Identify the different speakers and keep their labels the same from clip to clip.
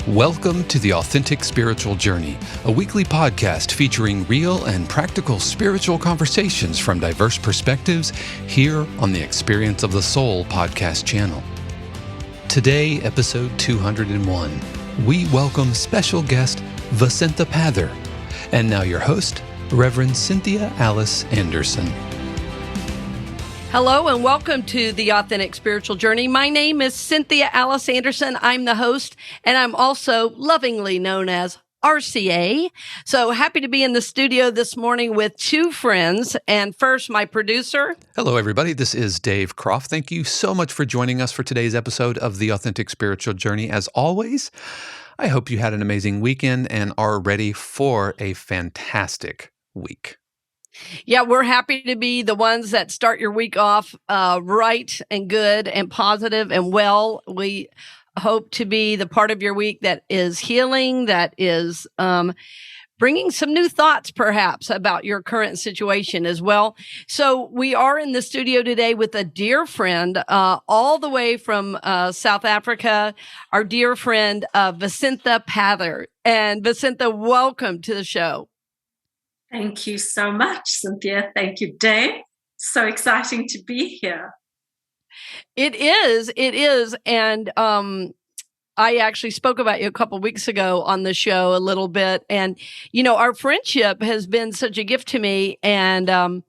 Speaker 1: Welcome to The Authentic Spiritual Journey, a weekly podcast featuring real and practical spiritual conversations from diverse perspectives here on the Experience of the Soul podcast channel. Today, episode 201, we welcome special guest Vasintha Pather. And now your host, Reverend Cynthia Alice Anderson.
Speaker 2: Hello and welcome to The Authentic Spiritual Journey. My name is Cynthia Alice Anderson. I'm the host, and I'm also lovingly known as RCA. So happy to be in the studio this morning with two friends. And first, my producer.
Speaker 1: Hello, everybody. This is Dave Croft. Thank you so much for joining us for today's episode of The Authentic Spiritual Journey. As always, I hope you had an amazing weekend and are ready for a fantastic week.
Speaker 2: Yeah, we're happy to be the ones that start your week off right and good and positive and well. We hope to be the part of your week that is healing, that is bringing some new thoughts perhaps about your current situation as well. So we are in the studio today with a dear friend all the way from South Africa, our dear friend Vasintha Pather. And Vasintha, welcome to the show.
Speaker 3: Thank you so much, Cynthia. Thank you, Dave. So exciting to be here.
Speaker 2: It is. And I actually spoke about you a couple of weeks ago on the show a little bit. And, you know, our friendship has been such a gift to me. And,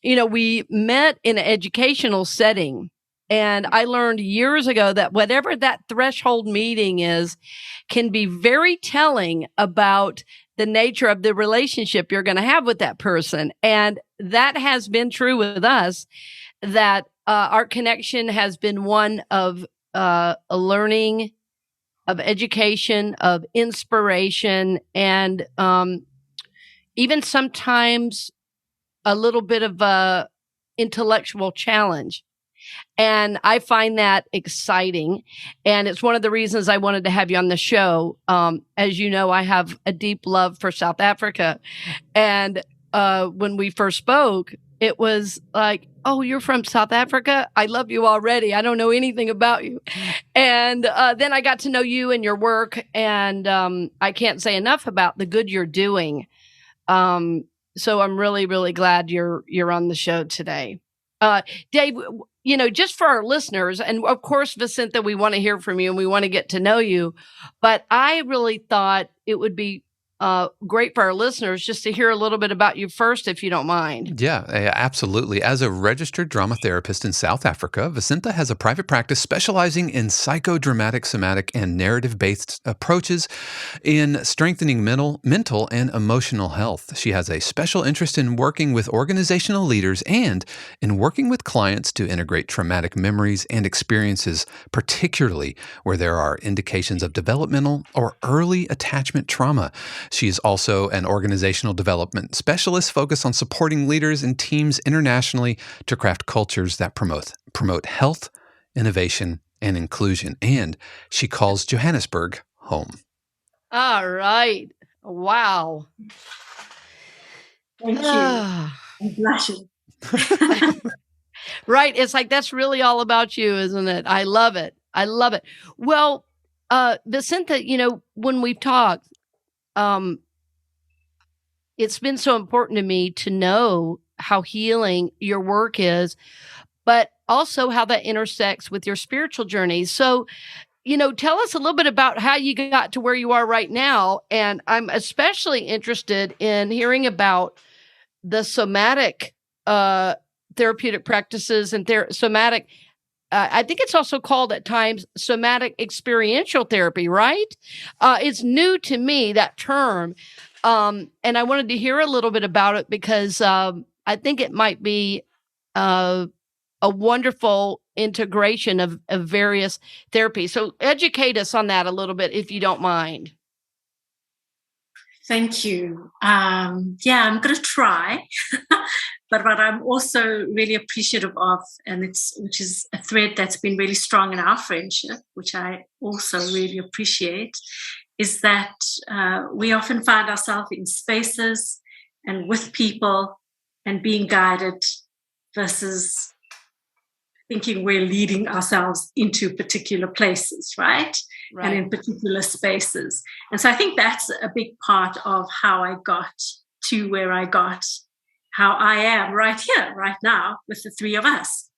Speaker 2: you know, we met in an educational setting. And I learned years ago that whatever that threshold meeting is can be very telling about the nature of the relationship you're going to have with that person. And that has been true with us, that our connection has been one of a learning, of education, of inspiration, and even sometimes a little bit of a intellectual challenge. And I find that exciting. And it's one of the reasons I wanted to have you on the show. As you know, I have a deep love for South Africa. And when we first spoke, it was like, oh, you're from South Africa? I love you already. I don't know anything about you. And then I got to know you and your work. And I can't say enough about the good you're doing. So I'm really, really glad you're on the show today. Dave, you know, just for our listeners, and of course, Vasintha, we want to hear from you and we want to get to know you. But I really thought it would be great for our listeners just to hear a little bit about you first, if you don't mind.
Speaker 1: Yeah, absolutely. As a registered drama therapist in South Africa, Vasintha has a private practice specializing in psychodramatic, somatic, and narrative-based approaches in strengthening mental and emotional health. She has a special interest in working with organizational leaders and in working with clients to integrate traumatic memories and experiences, particularly where there are indications of developmental or early attachment trauma. She is also an organizational development specialist focused on supporting leaders and teams internationally to craft cultures that promote health, innovation, and inclusion. And she calls Johannesburg home.
Speaker 2: All right. Wow.
Speaker 3: Thank you. I'm blushing.
Speaker 2: Right. It's like, that's really all about you, isn't it? I love it. I love it. Well, Vasintha, you know, when we've talked, it's been so important to me to know how healing your work is, but also how that intersects with your spiritual journey. So, you know, tell us a little bit about how you got to where you are right now. And I'm especially interested in hearing about the somatic therapeutic practices and somatic. I think it's also called at times somatic experiential therapy, right? It's new to me, that term. And I wanted to hear a little bit about it because I think it might be a wonderful integration of various therapies. So educate us on that a little bit, if you don't mind.
Speaker 3: Thank you. I'm going to try. But what I'm also really appreciative of, which is a thread that's been really strong in our friendship, which I also really appreciate, is that we often find ourselves in spaces and with people and being guided versus thinking we're leading ourselves into particular places, right? And in particular spaces. And so I think that's a big part of how I got to where I got, how I am right here, right now, with the three of us.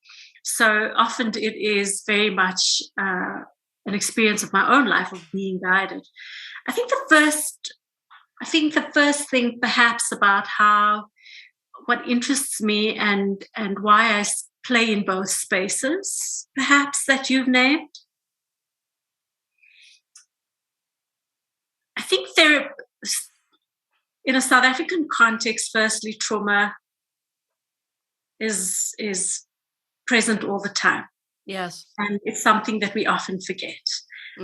Speaker 3: So often it is very much an experience of my own life of being guided. I think the first thing perhaps about what interests me and why I play in both spaces, perhaps, that you've named. I think in a South African context, firstly, trauma is present all the time.
Speaker 2: Yes.
Speaker 3: And it's something that we often forget.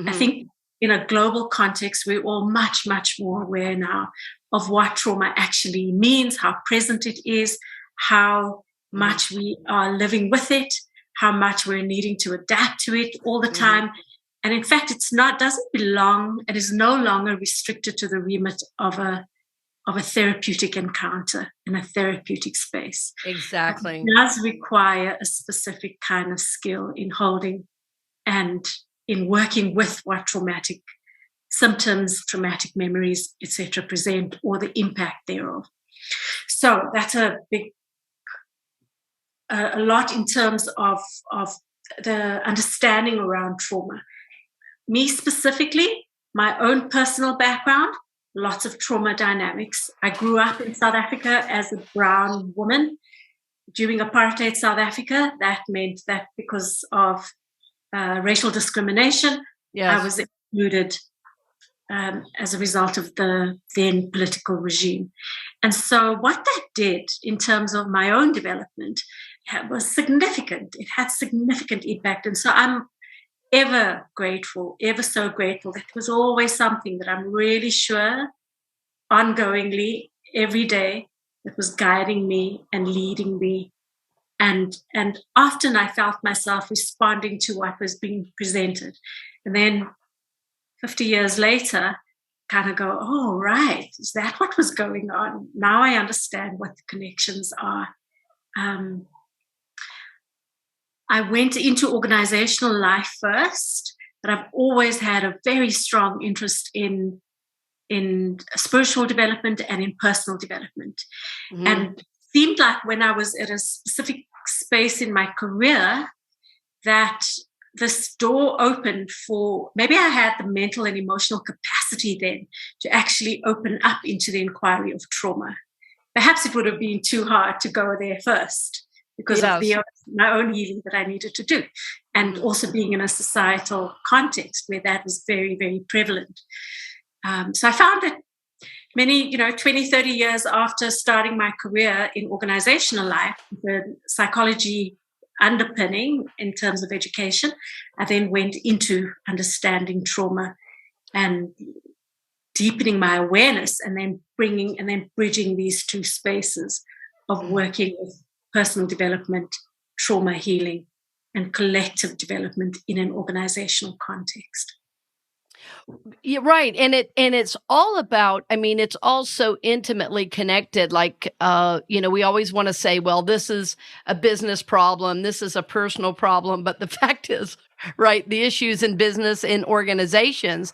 Speaker 3: I think in a global context, we're all much, much more aware now of what trauma actually means, how present it is, how much we are living with it, how much we're needing to adapt to it all the time. And in fact, doesn't belong, it is no longer restricted to the remit of a therapeutic encounter in a therapeutic space.
Speaker 2: Exactly.
Speaker 3: It does require a specific kind of skill in holding and in working with what traumatic symptoms, traumatic memories, etc., present, or the impact thereof. So that's a lot in terms of the understanding around trauma. Me specifically, my own personal background, lots of trauma dynamics. I grew up in South Africa as a brown woman during apartheid South Africa. That meant that because of racial discrimination, I was excluded as a result of the then political regime. And so what that did in terms of my own development was significant. It had significant impact. And so I'm ever so grateful that there was always something that I'm really sure ongoingly every day that was guiding me and leading me. And often I felt myself responding to what was being presented. And then 50 years later, kind of go, oh, right, is that what was going on? Now I understand what the connections are. I went into organizational life first, but I've always had a very strong interest in spiritual development and in personal development. And it seemed like when I was at a specific space in my career that this door opened for, maybe I had the mental and emotional capacity then to actually open up into the inquiry of trauma. Perhaps it would have been too hard to go there first because of my own healing that I needed to do, and also being in a societal context where that was very, very prevalent. So I found that 20, 30 years after starting my career in organizational life, the psychology underpinning in terms of education, I then went into understanding trauma and deepening my awareness, and then bridging these two spaces of working with personal development, trauma healing, and collective development in an organizational context.
Speaker 2: You're right. And it's all about, it's also intimately connected. Like, we always want to say, well, this is a business problem. This is a personal problem. But the fact is, right, the issues in business, in organizations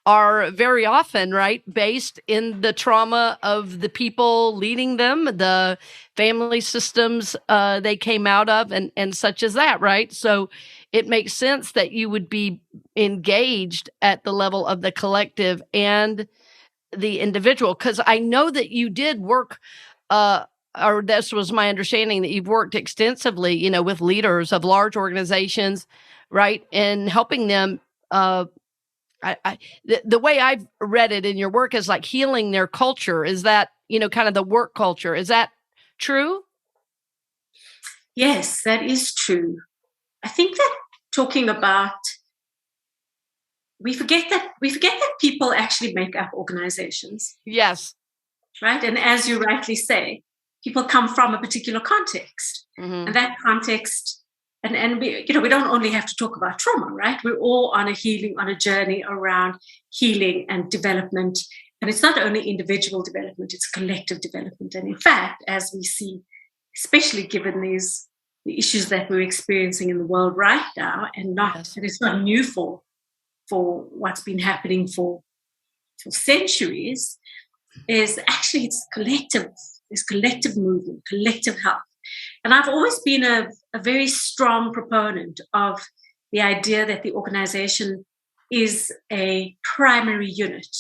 Speaker 2: are very often, right, based in the trauma of the people leading them, the family systems they came out of, and such as that, right? So it makes sense that you would be engaged at the level of the collective and the individual, because I know that you did work, or this was my understanding, that you've worked extensively, with leaders of large organizations, right, and helping them. The way I've read it in your work is like healing their culture. Is that, kind of the work culture? Is that true?
Speaker 3: Yes, that is true. I think that talking about, we forget that people actually make up organizations.
Speaker 2: Yes.
Speaker 3: Right. And as you rightly say, people come from a particular context. And that context, and we don't only have to talk about trauma, right? We're all on a journey around healing and development. And it's not only individual development, it's collective development. And in fact, as we see, especially given these the issues that we're experiencing in the world right now, and it's not new for what's been happening for centuries, is actually it's collective. This collective movement, collective health. And I've always been a very strong proponent of the idea that the organization is a primary unit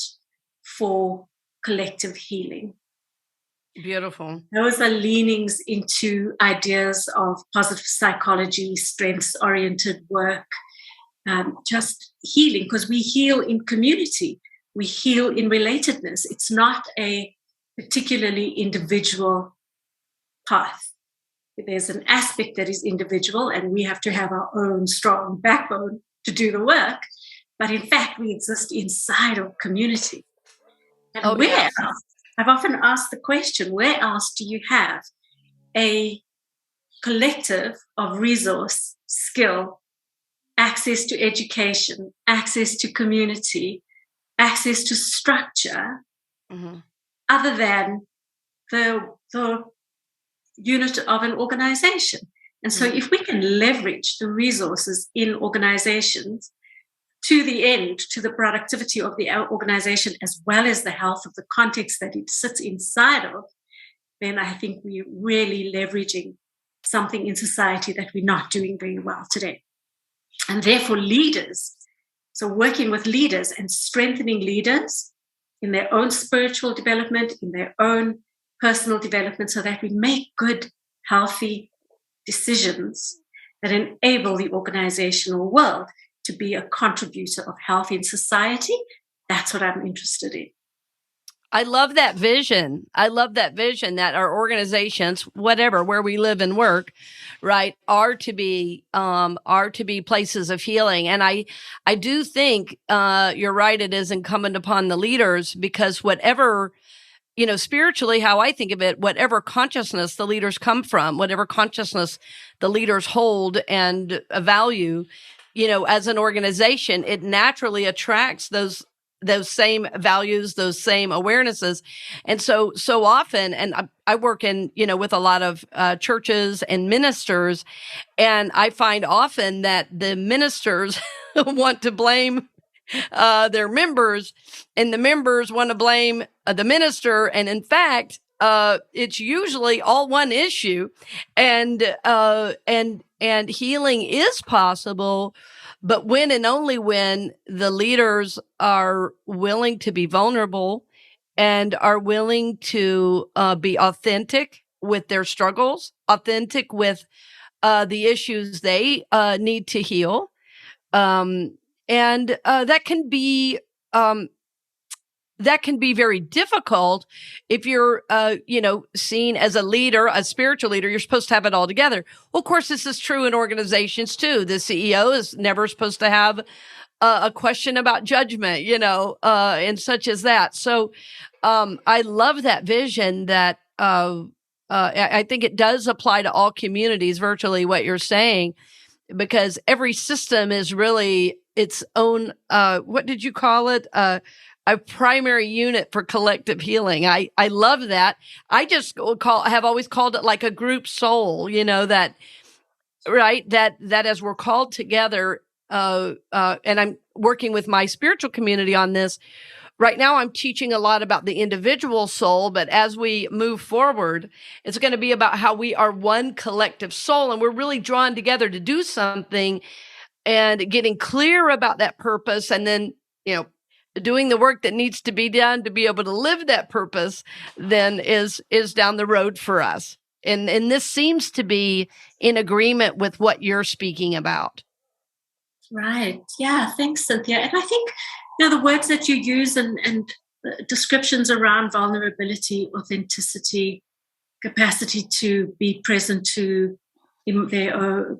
Speaker 3: for collective healing.
Speaker 2: Beautiful.
Speaker 3: Those are leanings into ideas of positive psychology, strengths-oriented work, just healing, because we heal in community. We heal in relatedness. It's not a particularly individual path. There's an aspect that is individual, and we have to have our own strong backbone to do the work. But in fact, we exist inside of community. And where else? I've often asked the question, where else do you have a collective of resource, skill, access to education, access to community, access to structure, other than the unit of an organization? And so if we can leverage the resources in organizations to the end, to the productivity of the organization, as well as the health of the context that it sits inside of, then I think we're really leveraging something in society that we're not doing very well today. And therefore leaders, so working with leaders and strengthening leaders in their own spiritual development, in their own personal development, so that we make good, healthy decisions that enable the organizational world to be a contributor of health in society. That's what I'm interested in.
Speaker 2: I love that vision. I love that vision that our organizations, whatever, where we live and work, right, are to be places of healing. And I do think you're right. It is incumbent upon the leaders, because whatever, spiritually, how I think of it, whatever consciousness the leaders come from, whatever consciousness the leaders hold and value, as an organization, it naturally attracts those same values, those same awarenesses. And so often, and I work in, with a lot of churches and ministers, and I find often that the ministers want to blame their members, and the members want to blame the minister. And in fact, it's usually all one issue, and healing is possible, but when and only when the leaders are willing to be vulnerable and are willing to be authentic with their struggles, authentic with the issues they need to heal, and that can be very difficult if you're, seen as a leader, a spiritual leader. You're supposed to have it all together. Well, of course, this is true in organizations too. The CEO is never supposed to have a question about judgment, and such as that. So I love that vision that I think it does apply to all communities, virtually what you're saying, because every system is really its own, what did you call it? A primary unit for collective healing. I love that. I just have always called it like a group soul, that as we're called together, and I'm working with my spiritual community on this. Right now, I'm teaching a lot about the individual soul, but as we move forward, it's going to be about how we are one collective soul, and we're really drawn together to do something and getting clear about that purpose, and then, doing the work that needs to be done to be able to live that purpose then is down the road for us. And this seems to be in agreement with what you're speaking about.
Speaker 3: Right. Yeah. Thanks, Cynthia. And I think, the words that you use and descriptions around vulnerability, authenticity, capacity to be present to their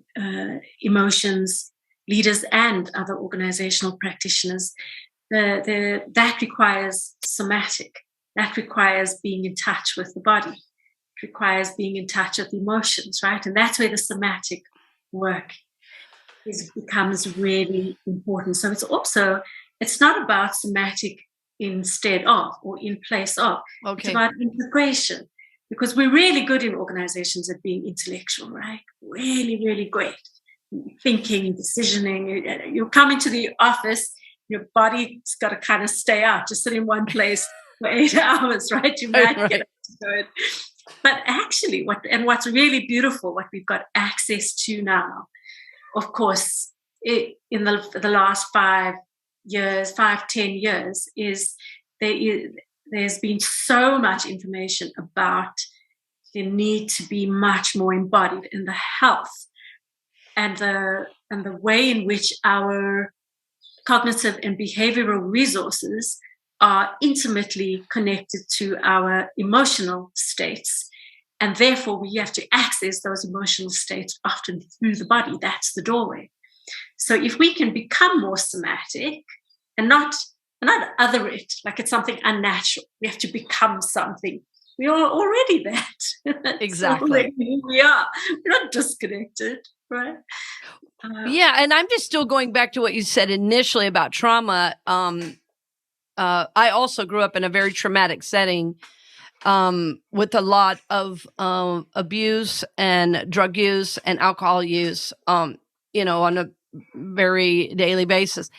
Speaker 3: emotions, leaders and other organizational practitioners, that requires somatic. That requires being in touch with the body. It requires being in touch with emotions, right? And that's where the somatic work becomes really important. So it's not about somatic instead of or in place of.
Speaker 2: Okay.
Speaker 3: It's about integration. because we're really good in organizations at being intellectual, right? Really, really great. Thinking, decisioning. You come into the office, your body's got to kind of stay out, just sit in one place for 8 hours, right? You might get to it. But actually, what's really beautiful, what we've got access to now, of course, in the last 10 years, is there's been so much information about the need to be much more embodied in the health and the way in which our cognitive and behavioral resources are intimately connected to our emotional states. And therefore, we have to access those emotional states often through the body. That's the doorway. So if we can become more somatic and not other it, like it's something unnatural, we have to become something. We are already that.
Speaker 2: Exactly.
Speaker 3: We are. We're not disconnected, right?
Speaker 2: Yeah, and I'm just still going back to what you said initially about trauma. I also grew up in a very traumatic setting with a lot of abuse and drug use and alcohol use, on a very daily basis.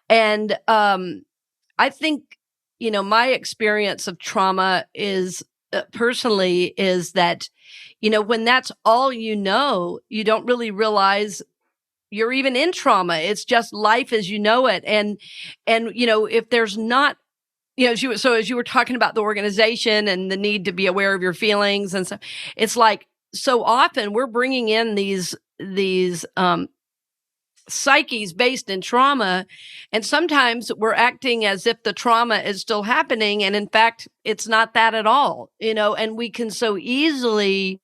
Speaker 2: And I think, my experience of trauma is personally is that, when that's all you don't really realize you're even in trauma. It's just life as you know it. And if there's not, as you were talking about the organization and the need to be aware of your feelings and stuff, it's like so often we're bringing in these psyches based in trauma, and sometimes we're acting as if the trauma is still happening, and in fact, it's not that at all. And we can so easily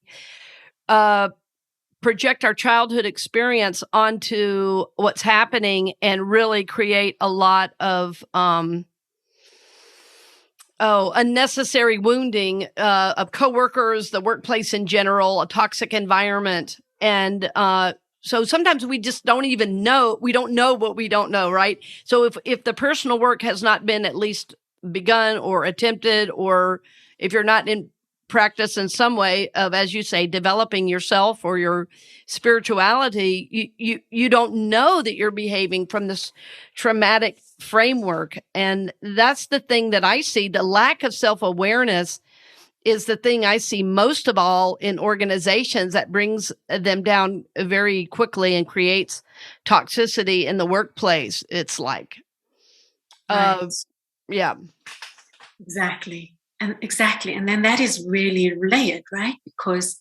Speaker 2: project our childhood experience onto what's happening and really create a lot of unnecessary wounding of coworkers, the workplace in general, a toxic environment. And so sometimes we just don't even know. We don't know what we don't know, right? So if the personal work has not been at least begun or attempted, or if you're not in practice in some way of, as you say, developing yourself or your spirituality, you don't know that you're behaving from this traumatic framework. And that's the thing that I see. The lack of self-awareness is the thing I see most of all in organizations that brings them down very quickly and creates toxicity in the workplace. It's like,
Speaker 3: right.
Speaker 2: Yeah.
Speaker 3: Exactly. And then that is really layered, right? Because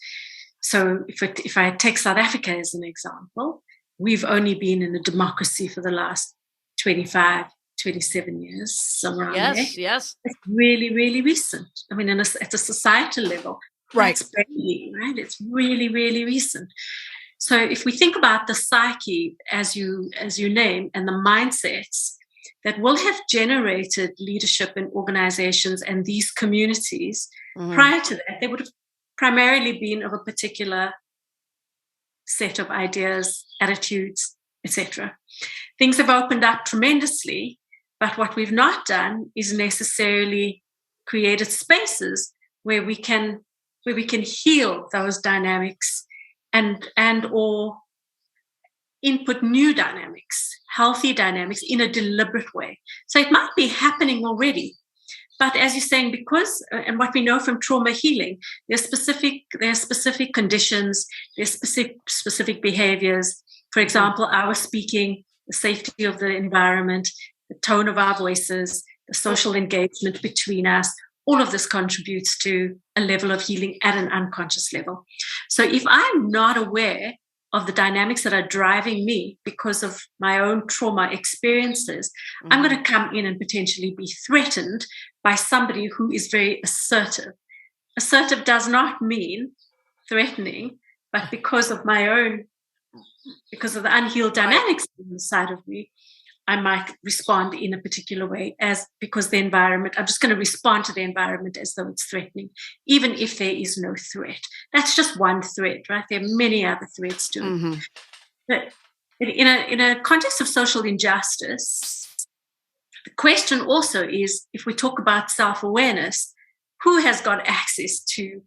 Speaker 3: so if I take South Africa as an example, we've only been in a democracy for the last 25, 27 years, somewhere around there.
Speaker 2: Yes.
Speaker 3: It's really, really recent. I mean, at a societal level,
Speaker 2: right?
Speaker 3: It's baby, right? It's really, really recent. So if we think about the psyche, as you name, and the mindsets that will have generated leadership in organizations and these communities, prior to that, they would have primarily been of a particular set of ideas, attitudes, etc. Things have opened up tremendously, but what we've not done is necessarily created spaces where we can heal those dynamics and or input new dynamics, healthy dynamics in a deliberate way. So it might be happening already. But as you're saying, because, and what we know from trauma healing, there's specific conditions, there's specific behaviors. For example, our speaking, the safety of the environment, the tone of our voices, the social engagement between us, all of this contributes to a level of healing at an unconscious level. So if I'm not aware of the dynamics that are driving me because of my own trauma experiences, I'm going to come in and potentially be threatened by somebody who is very assertive. Assertive does not mean threatening, but because of the unhealed dynamics inside of me, I might respond in a particular way because the environment, I'm just going to respond to the environment as though it's threatening, even if there is no threat. That's just one threat, right? There are many other threats to it. But in a context of social injustice, the question also is, if we talk about self-awareness, who has got access to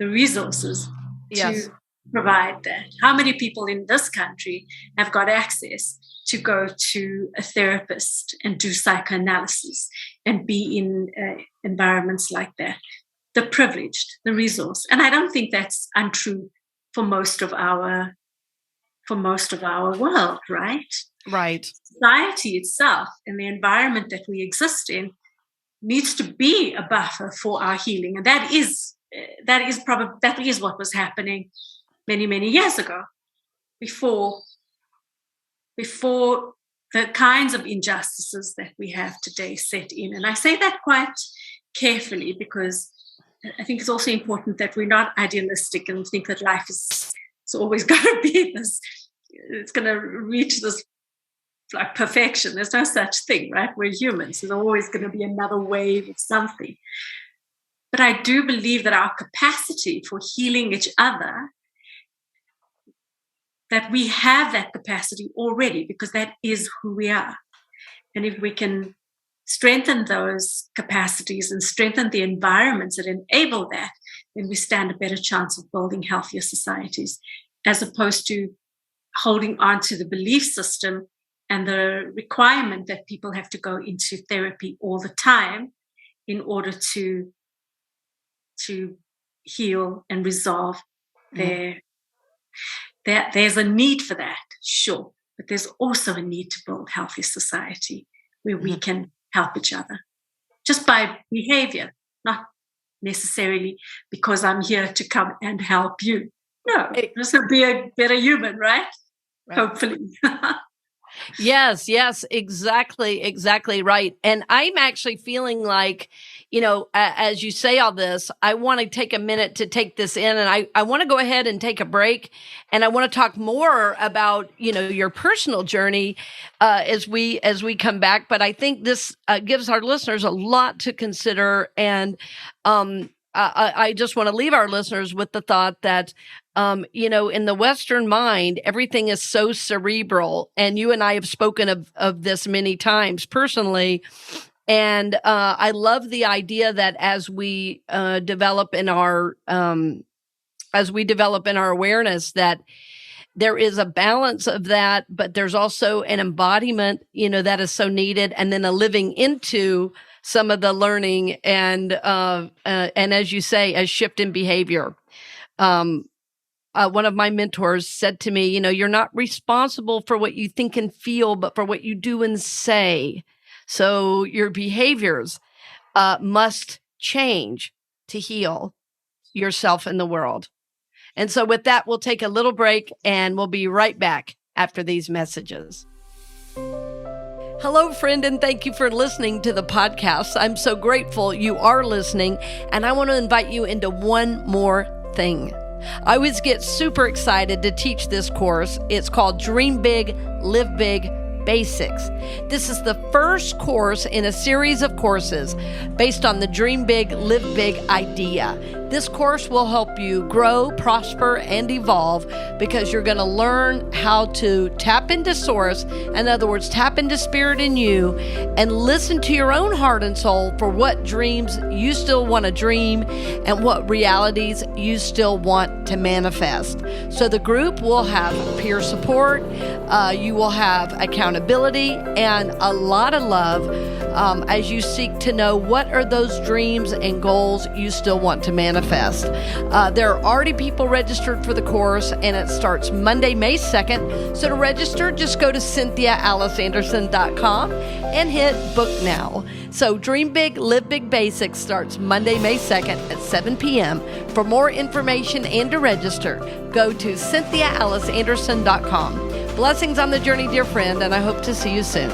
Speaker 3: the resources
Speaker 2: Yes.
Speaker 3: to provide that. How many people in this country have got access to go to a therapist and do psychoanalysis and be in environments like that? The privileged, the resource. And I don't think that's untrue for most of our world, right?
Speaker 2: Right.
Speaker 3: Society itself and the environment that we exist in needs to be a buffer for our healing. And that is what was happening many, many years ago, before the kinds of injustices that we have today set in. And I say that quite carefully because I think it's also important that we're not idealistic and think that life is always going to be this, it's going to reach this like perfection. There's no such thing, right? We're humans. There's always going to be another wave of something. But I do believe that our capacity for healing each other, that we have that capacity already because that is who we are. And if we can strengthen those capacities and strengthen the environments that enable that, then we stand a better chance of building healthier societies, as opposed to holding on to the belief system and the requirement that people have to go into therapy all the time in order to heal and resolve there's a need for that, sure, but there's also a need to build healthy society where we can help each other just by behavior, not necessarily because I'm here to come and help you. No, just to be a better human, right? Hopefully.
Speaker 2: Yes, exactly right. And I'm actually feeling like, as you say all this, I want to take a minute to take this in, and I want to go ahead and take a break, and I want to talk more about, your personal journey as we come back. But I think this gives our listeners a lot to consider, and I just want to leave our listeners with the thought that, in the Western mind, everything is so cerebral. And you and I have spoken of this many times personally. And I love the idea that as we develop in our awareness, that there is a balance of that, but there's also an embodiment, that is so needed, and then a living into some of the learning and as you say, a shift in behavior. One of my mentors said to me, you're not responsible for what you think and feel, but for what you do and say. So your behaviors must change to heal yourself and the world. And so with that, we'll take a little break and we'll be right back after these messages. Hello, friend, and thank you for listening to the podcast. I'm so grateful you are listening, and I want to invite you into one more thing. I always get super excited to teach this course. It's called Dream Big, Live Big Basics. This is the first course in a series of courses based on the Dream Big, Live Big idea. This course will help you grow, prosper, and evolve because you're going to learn how to tap into source, in other words, tap into spirit in you, and listen to your own heart and soul for what dreams you still want to dream and what realities you still want to manifest. So the group will have peer support, you will have accountability, and a lot of love as you seek to know what are those dreams and goals you still want to manifest. There are already people registered for the course, and it starts Monday, May 2nd. So to register, just go to CynthiaAliceAnderson.com and hit book now. So Dream Big, Live Big Basics starts Monday, May 2nd at 7 p.m. For more information and to register, go to CynthiaAliceAnderson.com. Blessings on the journey, dear friend, and I hope to see you soon.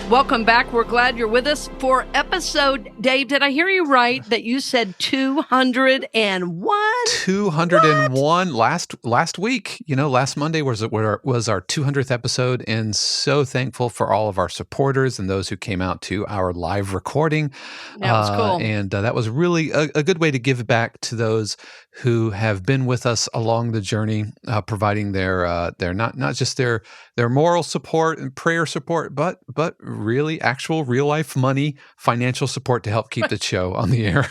Speaker 2: Welcome back. We're glad you're with us for episode, Dave, did I hear you right that you said 201?
Speaker 1: 201 last week. Last Monday was our 200th episode, and so thankful for all of our supporters and those who came out to our live recording.
Speaker 2: That was cool.
Speaker 1: And that was really a good way to give back to those who have been with us along the journey, providing their not just their moral support and prayer support, but really actual real life money, financial support to help keep the show on the air.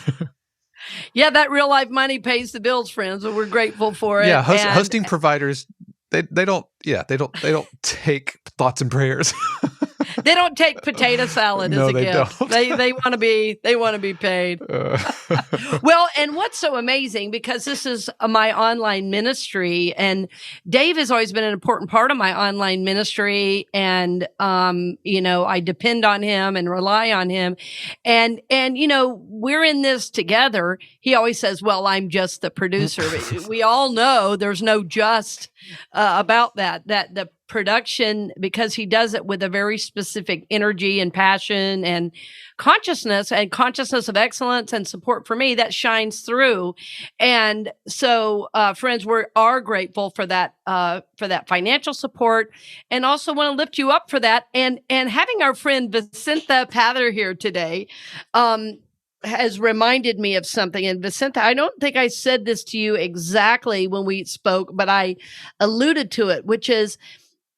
Speaker 2: Yeah, that real life money pays the bills, friends, and we're grateful for it.
Speaker 1: Yeah, hosting providers, they don't take thoughts and prayers.
Speaker 2: They don't take potato salad as
Speaker 1: No,
Speaker 2: a
Speaker 1: they
Speaker 2: gift.
Speaker 1: don't.
Speaker 2: They want to be paid. Well, and what's so amazing, because this is my online ministry, and Dave has always been an important part of my online ministry, and I depend on him and rely on him, and we're in this together. He always says, "Well, I'm just the producer." But we all know there's no just about that the production, because he does it with a very specific energy and passion and consciousness of excellence and support for me that shines through. And so, friends, we are grateful for that financial support, and also want to lift you up for that. And having our friend Vasintha Pather here today, has reminded me of something. And Vasintha, I don't think I said this to you exactly when we spoke, but I alluded to it, which is,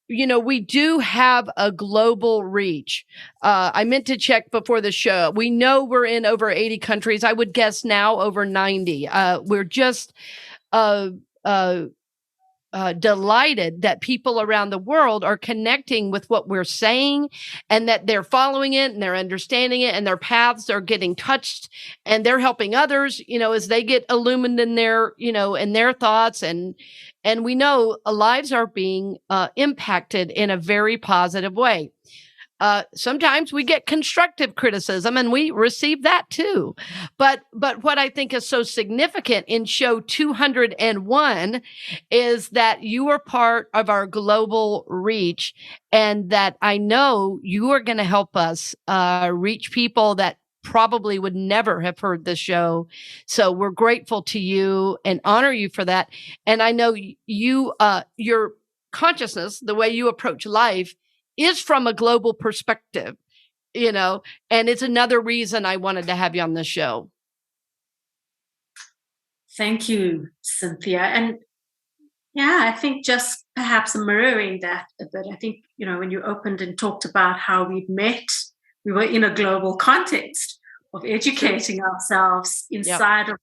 Speaker 2: we do have a global reach. I meant to check before the show. We know we're in over 80 countries. I would guess now over 90. We're just delighted that people around the world are connecting with what we're saying, and that they're following it and they're understanding it, and their paths are getting touched, and they're helping others, as they get illumined in their, in their thoughts. And we know lives are being impacted in a very positive way. Sometimes we get constructive criticism, and we receive that too. But what I think is so significant in show 201 is that you are part of our global reach, and that I know you are going to help us reach people that probably would never have heard the show. So we're grateful to you and honor you for that. And I know you, your consciousness, the way you approach life, is from a global perspective, and it's another reason I wanted to have you on the show.
Speaker 3: Thank you, Cynthia. And yeah, I think just perhaps mirroring that a bit. I think, when you opened and talked about how we met, we were in a global context of educating ourselves inside of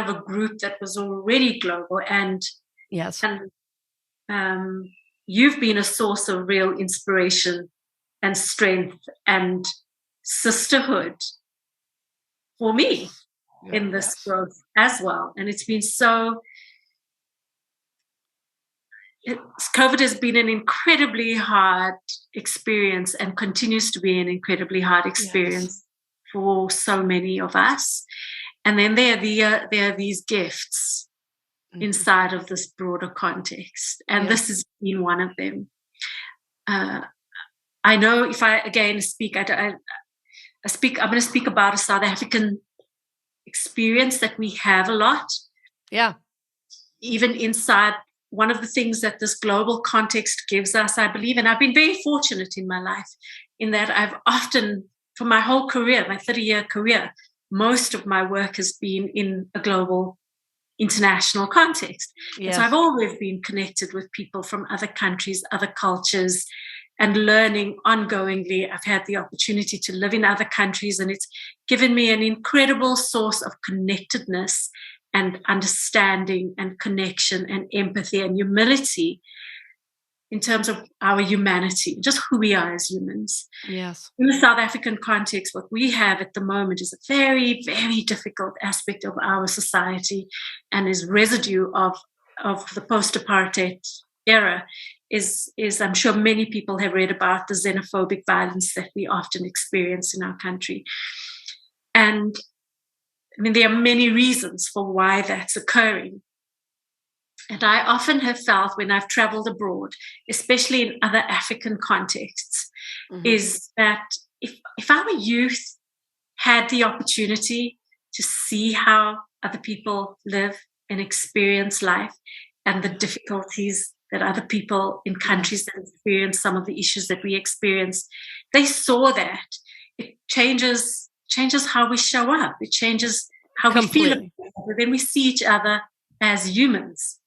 Speaker 3: a group that was already global. And
Speaker 2: yes,
Speaker 3: and you've been a source of real inspiration and strength and sisterhood for me in this growth as well. And it's been COVID has been an incredibly hard experience, and continues to be an incredibly hard experience for so many of us. And then there are these gifts inside of this broader context, and this has been one of them. I know if I again speak, I'm going to speak about a South African experience that we have a lot.
Speaker 2: Yeah.
Speaker 3: Even inside, one of the things that this global context gives us, I believe, and I've been very fortunate in my life in that I've often, for my whole career, my 30-year career, most of my work has been in a global international context. Yes. So I've always been connected with people from other countries, other cultures, and learning ongoingly. I've had the opportunity to live in other countries, and it's given me an incredible source of connectedness and understanding and connection and empathy and humility in terms of our humanity, just who we are as humans.
Speaker 2: Yes.
Speaker 3: In the South African context, what we have at the moment is a very, very difficult aspect of our society, and is residue of the post-apartheid era, is I'm sure many people have read about the xenophobic violence that we often experience in our country. And I mean, there are many reasons for why that's occurring. And I often have felt when I've traveled abroad, especially in other African contexts, is that if our youth had the opportunity to see how other people live and experience life, and the difficulties that other people in countries that experience some of the issues that we experience, they saw that. It changes how we show up. It changes how we feel about each other. Then we see each other as humans.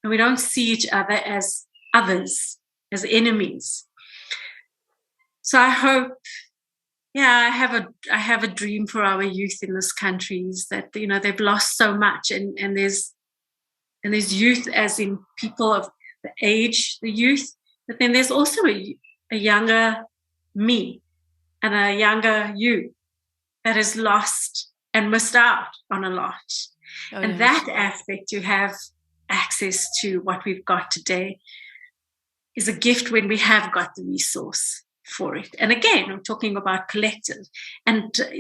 Speaker 3: And we don't see each other as others, as enemies. So I hope Yeah, I have a dream for our youth in this country, is that they've lost so much, and there's youth as in people of the age, the youth, but then there's also a younger me and a younger you that has lost and missed out on a lot.
Speaker 2: Oh,
Speaker 3: And
Speaker 2: yes.
Speaker 3: that aspect, to have access to what we've got today, is a gift when we have got the resource for it. And again, I'm talking about collective. And I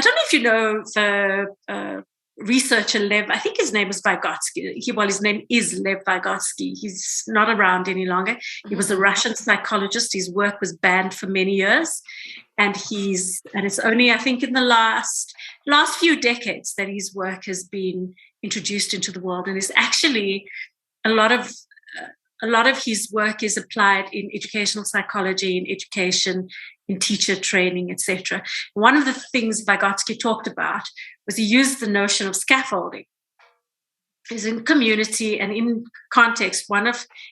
Speaker 3: don't know if you know the researcher Lev, I think his name is Vygotsky. His name is Lev Vygotsky. He's not around any longer. He was a Russian psychologist. His work was banned for many years. And it's only, I think, in the last few decades that his work has been introduced into the world. And it's actually a lot of his work is applied in educational psychology, in education, in teacher training, etc. One of the things Vygotsky talked about was he used the notion of scaffolding. Is in community and in context,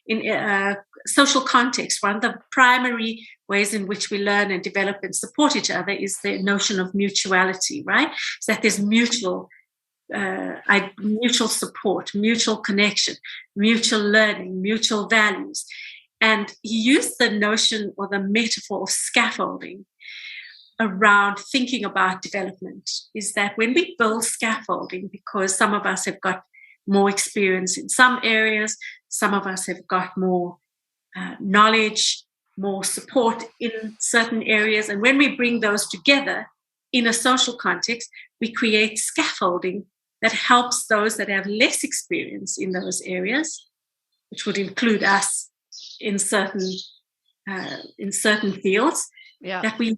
Speaker 3: in social context, one of the primary ways in which we learn and develop and support each other is the notion of mutuality, right? So that there's mutual support, mutual connection, mutual learning, mutual values. And he used the notion or the metaphor of scaffolding around thinking about development, is that when we build scaffolding, because some of us have got more experience in some areas, some of us have got more knowledge, more support in certain areas, and when we bring those together in a social context, we create scaffolding that helps those that have less experience in those areas, which would include us in certain fields, that we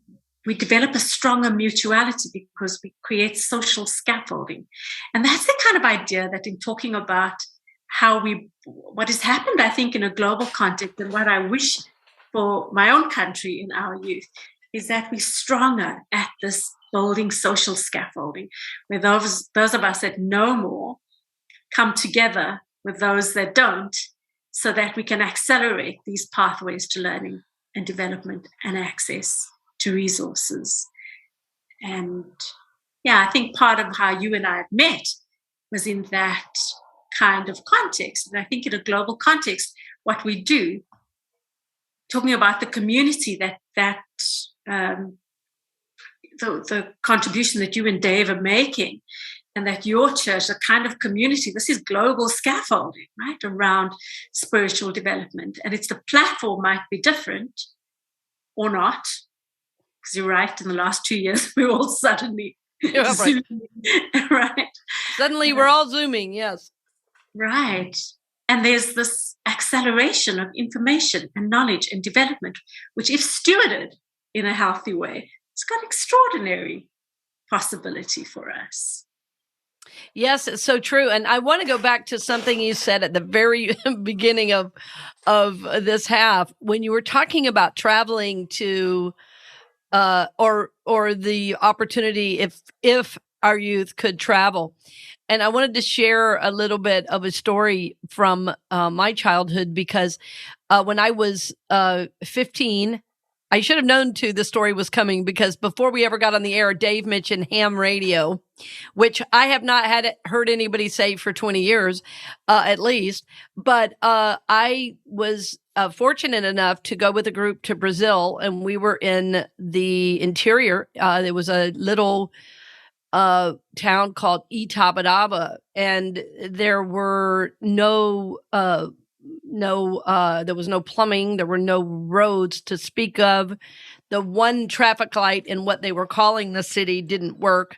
Speaker 3: develop a stronger mutuality because we create social scaffolding. And that's the kind of idea that, in talking about what has happened, I think, in a global context, and what I wish for my own country and our youth, is that we're stronger at this building social scaffolding, where those of us that know more come together with those that don't, so that we can accelerate these pathways to learning and development and access to resources. And I think part of how you and I have met was in that kind of context. And I think in a global context, what we do, talking about the community that the contribution that you and Dave are making, and that your church, the kind of community, this is global scaffolding, right, around spiritual development. And it's the platform might be different or not, because you're right, in the last 2 years, we're all suddenly Zooming, right?
Speaker 2: Suddenly we're all Zooming, yes.
Speaker 3: Right. And there's this acceleration of information and knowledge and development, which, if stewarded in a healthy way, it's got extraordinary possibility for us.
Speaker 2: Yes, it's so true. And I want to go back to something you said at the very beginning of this half, when you were talking about traveling to or the opportunity if our youth could travel. And I wanted to share a little bit of a story from my childhood, because when I was 15, I should have known the story was coming, because before we ever got on the air, Dave mentioned ham radio, which I have not heard anybody say for 20 years, at least. But I was fortunate enough to go with a group to Brazil, and we were in the interior. There was a little town called Itabadaba, and there were there was no plumbing. There were no roads to speak of. The one traffic light in what they were calling the city didn't work.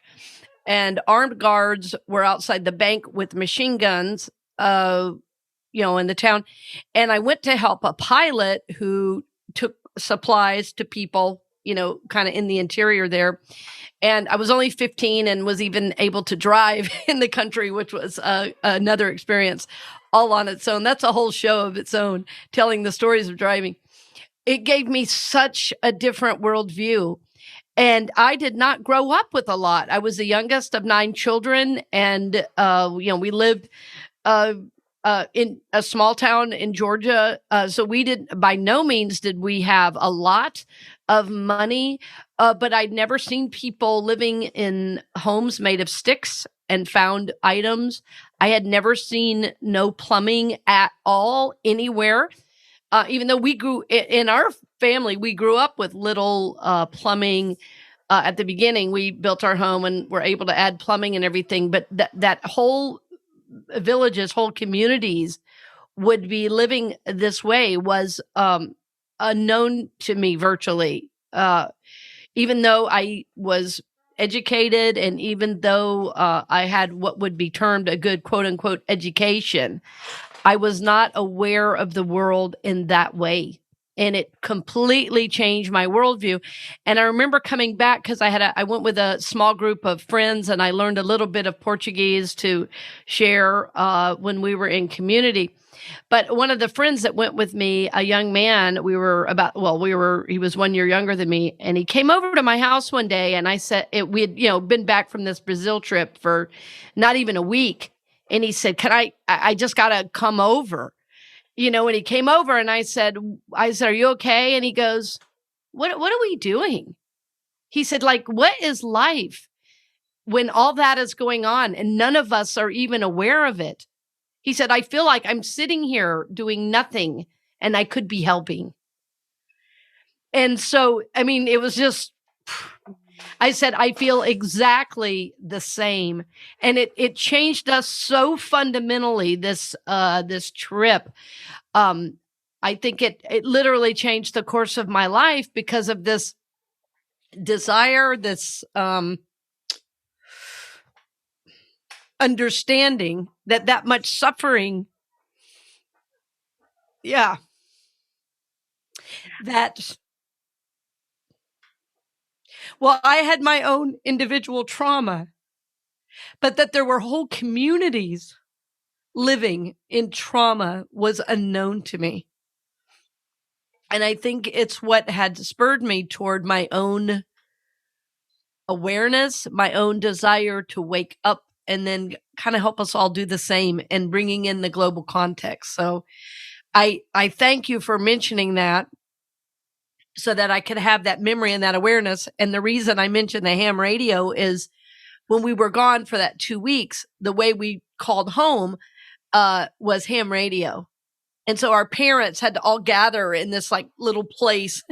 Speaker 2: And armed guards were outside the bank with machine guns, in the town. And I went to help a pilot who took supplies to people, kind of in the interior there. And I was only 15 and was even able to drive in the country, which was another experience all on its own. That's a whole show of its own, telling the stories of driving. It gave me such a different worldview. And I did not grow up with a lot. I was the youngest of 9 children. And, we lived in a small town in Georgia. So by no means did we have a lot. of money, but I'd never seen people living in homes made of sticks and found items. I had never seen no plumbing at all anywhere. Even though we grew in our family, we grew up with little plumbing. At the beginning, we built our home and were able to add plumbing and everything. But that whole villages, whole communities would be living this way was unknown to me virtually. Even though I was educated and even though I had what would be termed a good quote unquote education, I was not aware of the world in that way. And it completely changed my worldview. And I remember coming back because I went with a small group of friends and I learned a little bit of Portuguese to share when we were in community. But one of the friends that went with me, a young man, he was 1 year younger than me. And he came over to my house one day and I said, we had, been back from this Brazil trip for not even a week. And he said, I just got to come over, and he came over and I said, are you okay? And he goes, what are we doing? He said, like, what is life when all that is going on and none of us are even aware of it? He said, I feel like I'm sitting here doing nothing and I could be helping. And so, it was just, I said, I feel exactly the same. And it changed us so fundamentally, this trip. I think it literally changed the course of my life because of this desire, this understanding that much suffering. Yeah. I had my own individual trauma, but that there were whole communities living in trauma was unknown to me. And I think it's what had spurred me toward my own awareness, my own desire to wake up and then kind of help us all do the same and bringing in the global context. So I thank you for mentioning that so that I could have that memory and that awareness. And the reason I mentioned the ham radio is when we were gone for that 2 weeks, the way we called home was ham radio. And so our parents had to all gather in this like little place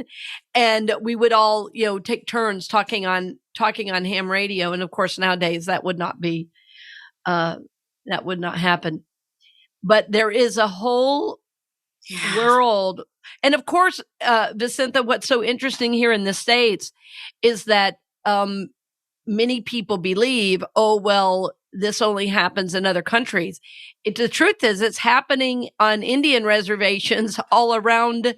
Speaker 2: and we would all, take turns talking on ham radio. And of course, nowadays that would not happen. But there is a whole world. And of course, Vasintha, what's so interesting here in the States is that many people believe, this only happens in other countries. The truth is it's happening on Indian reservations all around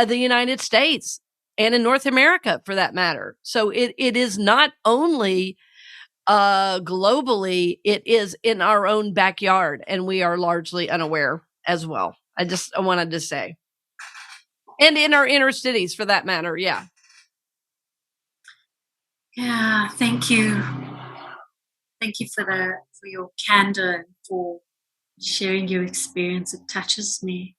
Speaker 2: the United States and in North America for that matter. So it is not only globally, it is in our own backyard and we are largely unaware as well. I wanted to say. And in our inner cities for that matter. Yeah.
Speaker 3: Yeah. Thank you. Thank you for your candor and for sharing your experience. It touches me.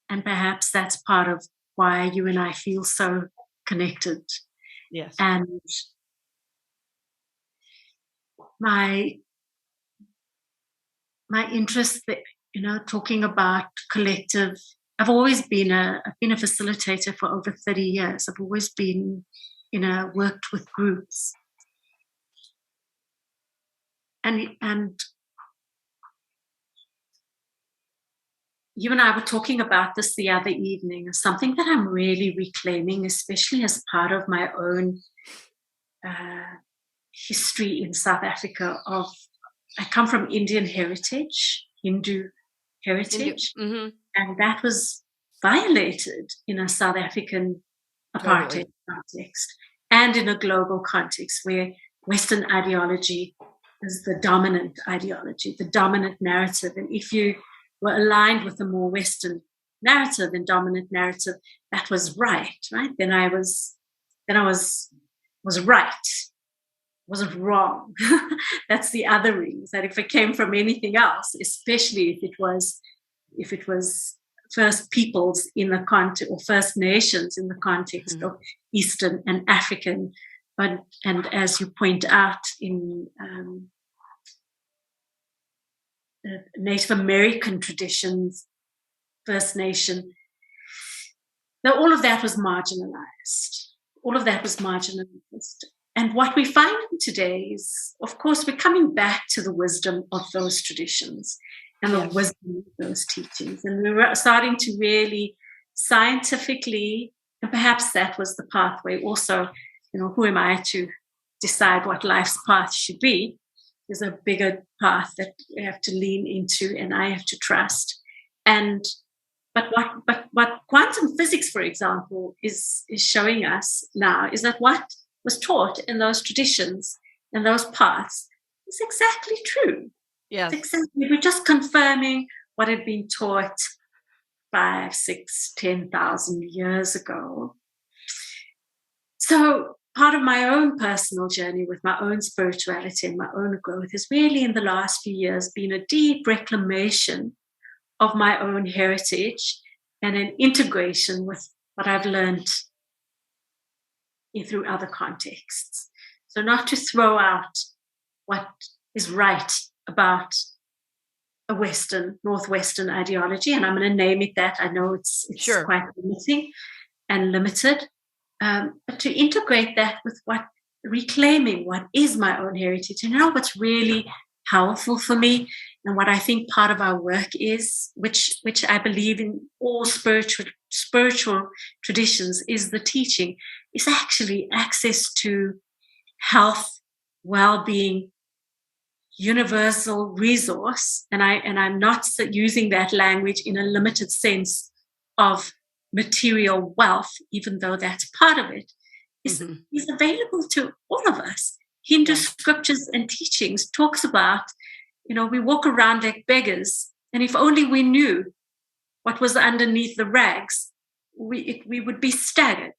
Speaker 3: And perhaps that's part of why you and I feel so connected.
Speaker 2: Yes.
Speaker 3: And my interest, talking about collective, I've been a facilitator for over 30 years. I've always been, worked with groups. And you and I were talking about this the other evening, something that I'm really reclaiming, especially as part of my own history in South Africa. I come from Indian heritage, Hindu heritage,
Speaker 2: mm-hmm.
Speaker 3: and that was violated in a South African apartheid context and in a global context where Western ideology is the dominant ideology, the dominant narrative. And if you were aligned with a more Western narrative and dominant narrative, that was right? Then I was right. Wasn't wrong. That's the other reason that if it came from anything else, especially if it was first peoples in the context, or First Nations in the context of Eastern and African, and as you point out in Native American traditions, First Nation, now all of that was marginalized. All of that was marginalized. And what we find today is, of course, we're coming back to the wisdom of those traditions and the wisdom of those teachings. And we're starting to really scientifically, and perhaps that was the pathway also, who am I to decide what life's path should be? There's a bigger path that we have to lean into, and I have to trust. But what quantum physics, for example, is showing us now is that what was taught in those traditions and those paths is exactly true.
Speaker 2: Yes.
Speaker 3: Exactly. We're just confirming what had been taught 5, 6, 10,000 years ago. So part of my own personal journey with my own spirituality and my own growth has really in the last few years been a deep reclamation of my own heritage and an integration with what I've learned through other contexts. So not to throw out what is right about a Northwestern ideology, and I'm going to name it that. I know it's quite limiting and limited, but to integrate that with reclaiming what is my own heritage. And what's really powerful for me, and what I think part of our work is, which I believe in all spiritual traditions, is the teaching, is actually access to health, well-being, universal resource. And I'm not using that language in a limited sense of material wealth, even though that's part of it, is available to all of us. Hindu scriptures and teachings talks about, we walk around like beggars, and if only we knew what was underneath the rags, we would be staggered.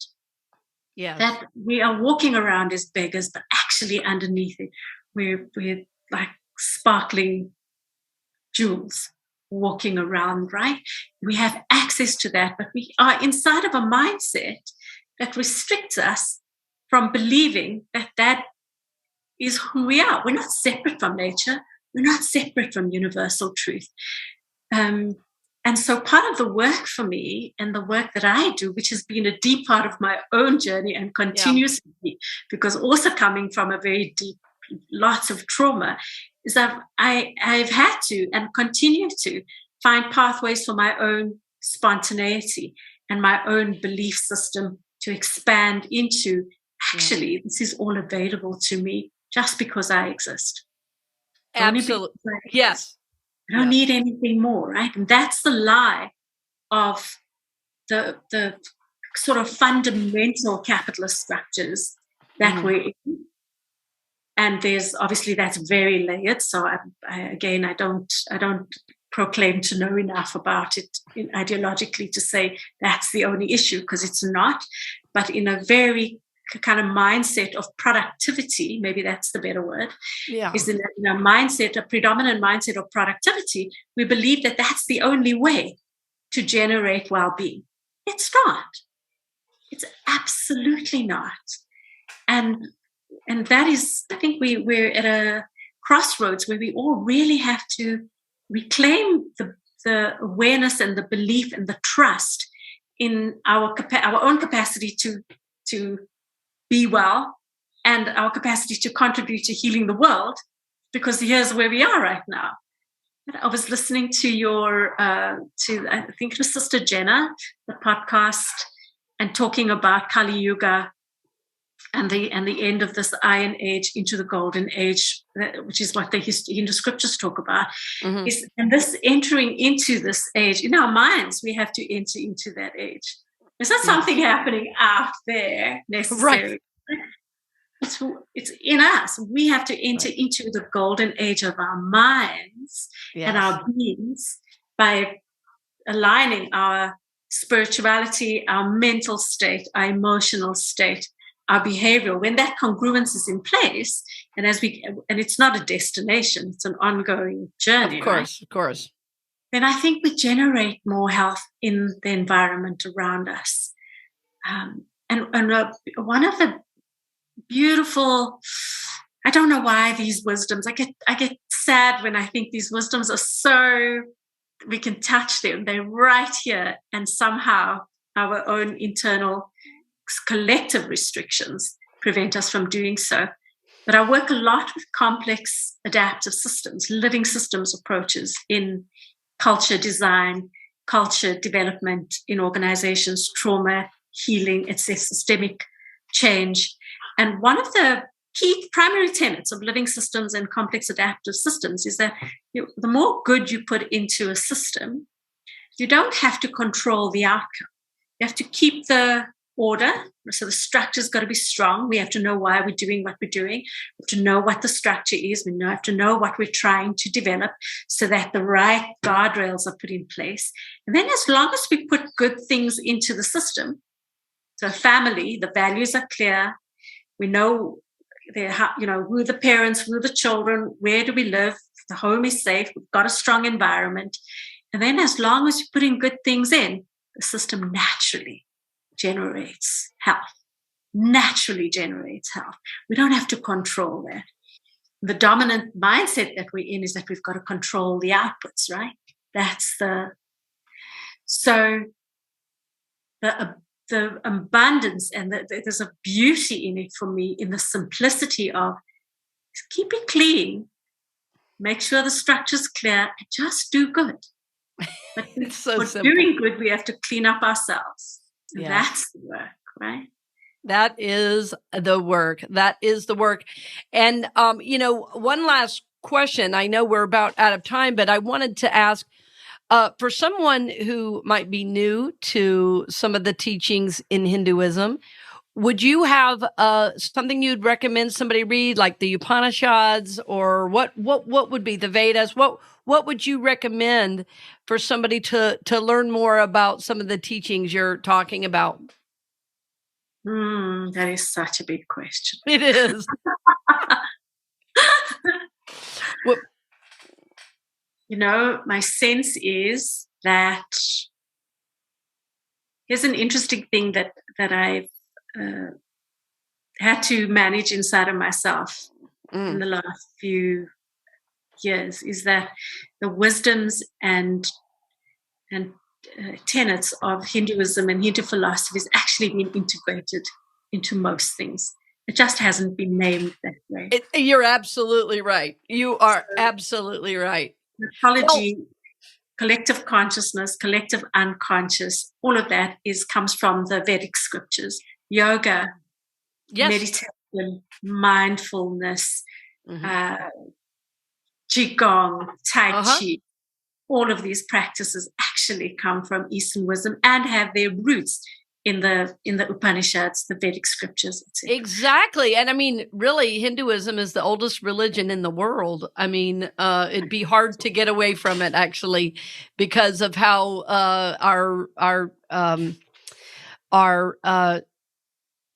Speaker 2: Yeah,
Speaker 3: that we are walking around as beggars, but actually underneath it, we're like sparkling jewels walking around, right? We have access to that, but we are inside of a mindset that restricts us from believing that is who we are. We're not separate from nature. We're not separate from universal truth. And so part of the work for me and the work that I do, which has been a deep part of my own journey and continues to be, because also coming from a very deep, lots of trauma, is that I've had to and continue to find pathways for my own spontaneity and my own belief system to expand into, actually, this is all available to me just because I exist.
Speaker 2: Absolutely. Yes.
Speaker 3: I don't need anything more, right? And that's the lie of the sort of fundamental capitalist structures that we're in. And there's obviously that's very layered. So I don't proclaim to know enough about it ideologically to say that's the only issue, because it's not. But in a very kind of mindset of productivity, maybe that's the better word, is in a mindset, a predominant mindset of productivity, we believe that that's the only way to generate well-being. It's not. It's absolutely not. And that is, I think we're at a crossroads where we all really have to reclaim the awareness and the belief and the trust in our own capacity to be well and our capacity to contribute to healing the world, because here's where we are right now. I was listening to I think it was Sister Jenna, the podcast, and talking about Kali Yuga and the end of this Iron Age into the Golden Age, which is what the Hindu scriptures talk about. And this entering into this age, in our minds, we have to enter into that age. There's not something happening out there necessarily. Right. It's in us. We have to enter into the golden age of our minds and our beings by aligning our spirituality, our mental state, our emotional state, our behavioral. When that congruence is in place, and it's not a destination, it's an ongoing journey.
Speaker 2: Of course.
Speaker 3: then I think we generate more health in the environment around us. One of the beautiful, I don't know why these wisdoms, I get sad when I think these wisdoms are so, we can touch them, they're right here, and somehow our own internal collective restrictions prevent us from doing so. But I work a lot with complex adaptive systems, living systems approaches in culture design, culture development in organizations, trauma, healing, it's systemic change. And one of the key primary tenets of living systems and complex adaptive systems is that the more good you put into a system, you don't have to control the outcome. You have to keep the order. So the structure's got to be strong. We have to know why we're doing what we're doing. We have to know what the structure is. We have to know what we're trying to develop so that the right guardrails are put in place. And then as long as we put good things into the system, so family, the values are clear. We know who are the parents, who are the children, where do we live, the home is safe, we've got a strong environment. And then as long as you're putting good things in, the system naturally generates health. Naturally generates health. We don't have to control that. The dominant mindset that we're in is that we've got to control the outputs, right? The abundance, and there's a beauty in it for me, in the simplicity of keep it clean, make sure the structure's clear, and just do good. But
Speaker 2: it's so
Speaker 3: for
Speaker 2: simple.
Speaker 3: Doing good, we have to clean up ourselves.
Speaker 2: Yeah.
Speaker 3: That's the work, right?
Speaker 2: That is the work. That is the work. And, one last question. I know we're about out of time, but I wanted to ask, for someone who might be new to some of the teachings in Hinduism, would you have something you'd recommend somebody read, like the Upanishads, or what would be the Vedas? What would you recommend for somebody to learn more about some of the teachings you're talking about?
Speaker 3: That is such a big question.
Speaker 2: It is. Well,
Speaker 3: my sense is that here's an interesting thing that I've had to manage inside of myself in the last few years, is that the wisdoms and tenets of Hinduism and Hindu philosophy has actually been integrated into most things. It just hasn't been named that way.
Speaker 2: You're absolutely right. You are absolutely right.
Speaker 3: Ecology, collective consciousness, collective unconscious, all of that comes from the Vedic scriptures. Yoga,
Speaker 2: yes.
Speaker 3: Meditation, mindfulness, Qigong, Tai Chi, all of these practices actually come from Eastern wisdom and have their roots in the Upanishads, the Vedic scriptures, etc.
Speaker 2: Exactly. And I mean, really, Hinduism is the oldest religion in the world. I mean, it'd be hard to get away from it, actually, because of how our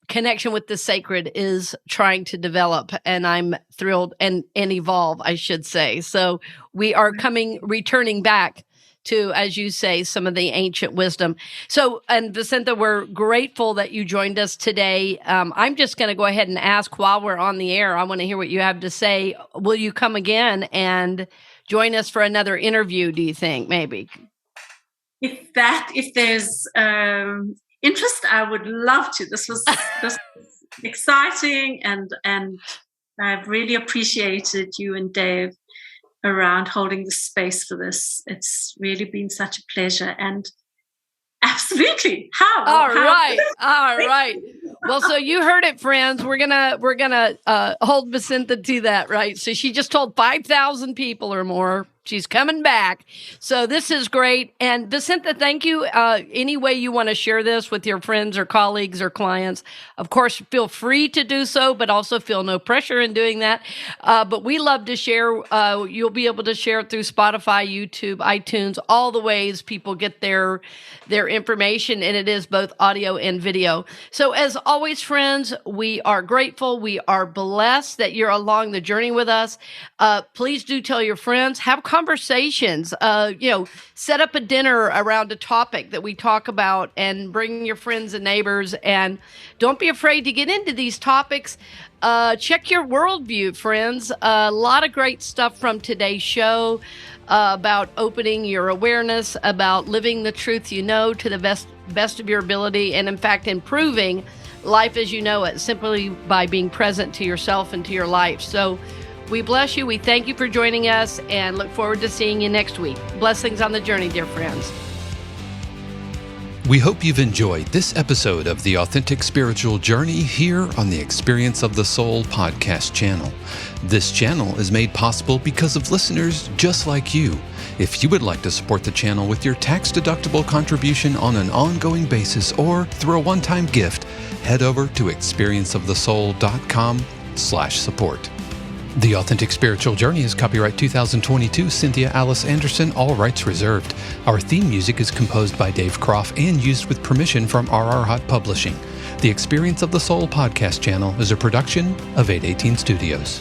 Speaker 2: connection with the sacred is trying to develop, and I'm thrilled and evolve, I should say. So we are returning back to, as you say, some of the ancient wisdom. So, and Vasintha, we're grateful that you joined us today. I'm just going to go ahead and ask while we're on the air, I want to hear what you have to say. Will you come again and join us for another interview, do you think, maybe?
Speaker 3: If there's interest, I would love to. This was exciting, and I've really appreciated you and Dave around holding the space for this. It's really been such a pleasure, and absolutely. All
Speaker 2: right. Well, so you heard it, friends. We're gonna hold Vasintha to that, right? So she just told 5,000 people or more she's coming back. So this is great. And Vasintha, thank you. Any way you want to share this with your friends or colleagues or clients, of course, feel free to do so, but also feel no pressure in doing that. But we love to share. You'll be able to share it through Spotify, YouTube, iTunes, all the ways people get their information, and it is both audio and video. So as always, friends, we are grateful. We are blessed that you're along the journey with us. Please do tell your friends, have conversations. Set up a dinner around a topic that we talk about and bring your friends and neighbors. And don't be afraid to get into these topics. Check your worldview, friends. A lot of great stuff from today's show about opening your awareness, about living the truth you know to the best of your ability, and in fact, improving life as you know it simply by being present to yourself and to your life. So we bless you. We thank you for joining us and look forward to seeing you next week. Blessings on the journey, dear friends.
Speaker 1: We hope you've enjoyed this episode of The Authentic Spiritual Journey here on the Experience of the Soul podcast channel. This channel is made possible because of listeners just like you. If you would like to support the channel with your tax-deductible contribution on an ongoing basis or through a one-time gift, head over to experienceofthesoul.com/support. The Authentic Spiritual Journey is copyright 2022, Cynthia Alice Anderson, all rights reserved. Our theme music is composed by Dave Croft and used with permission from RR Hot Publishing. The Experience of the Soul podcast channel is a production of 818 Studios.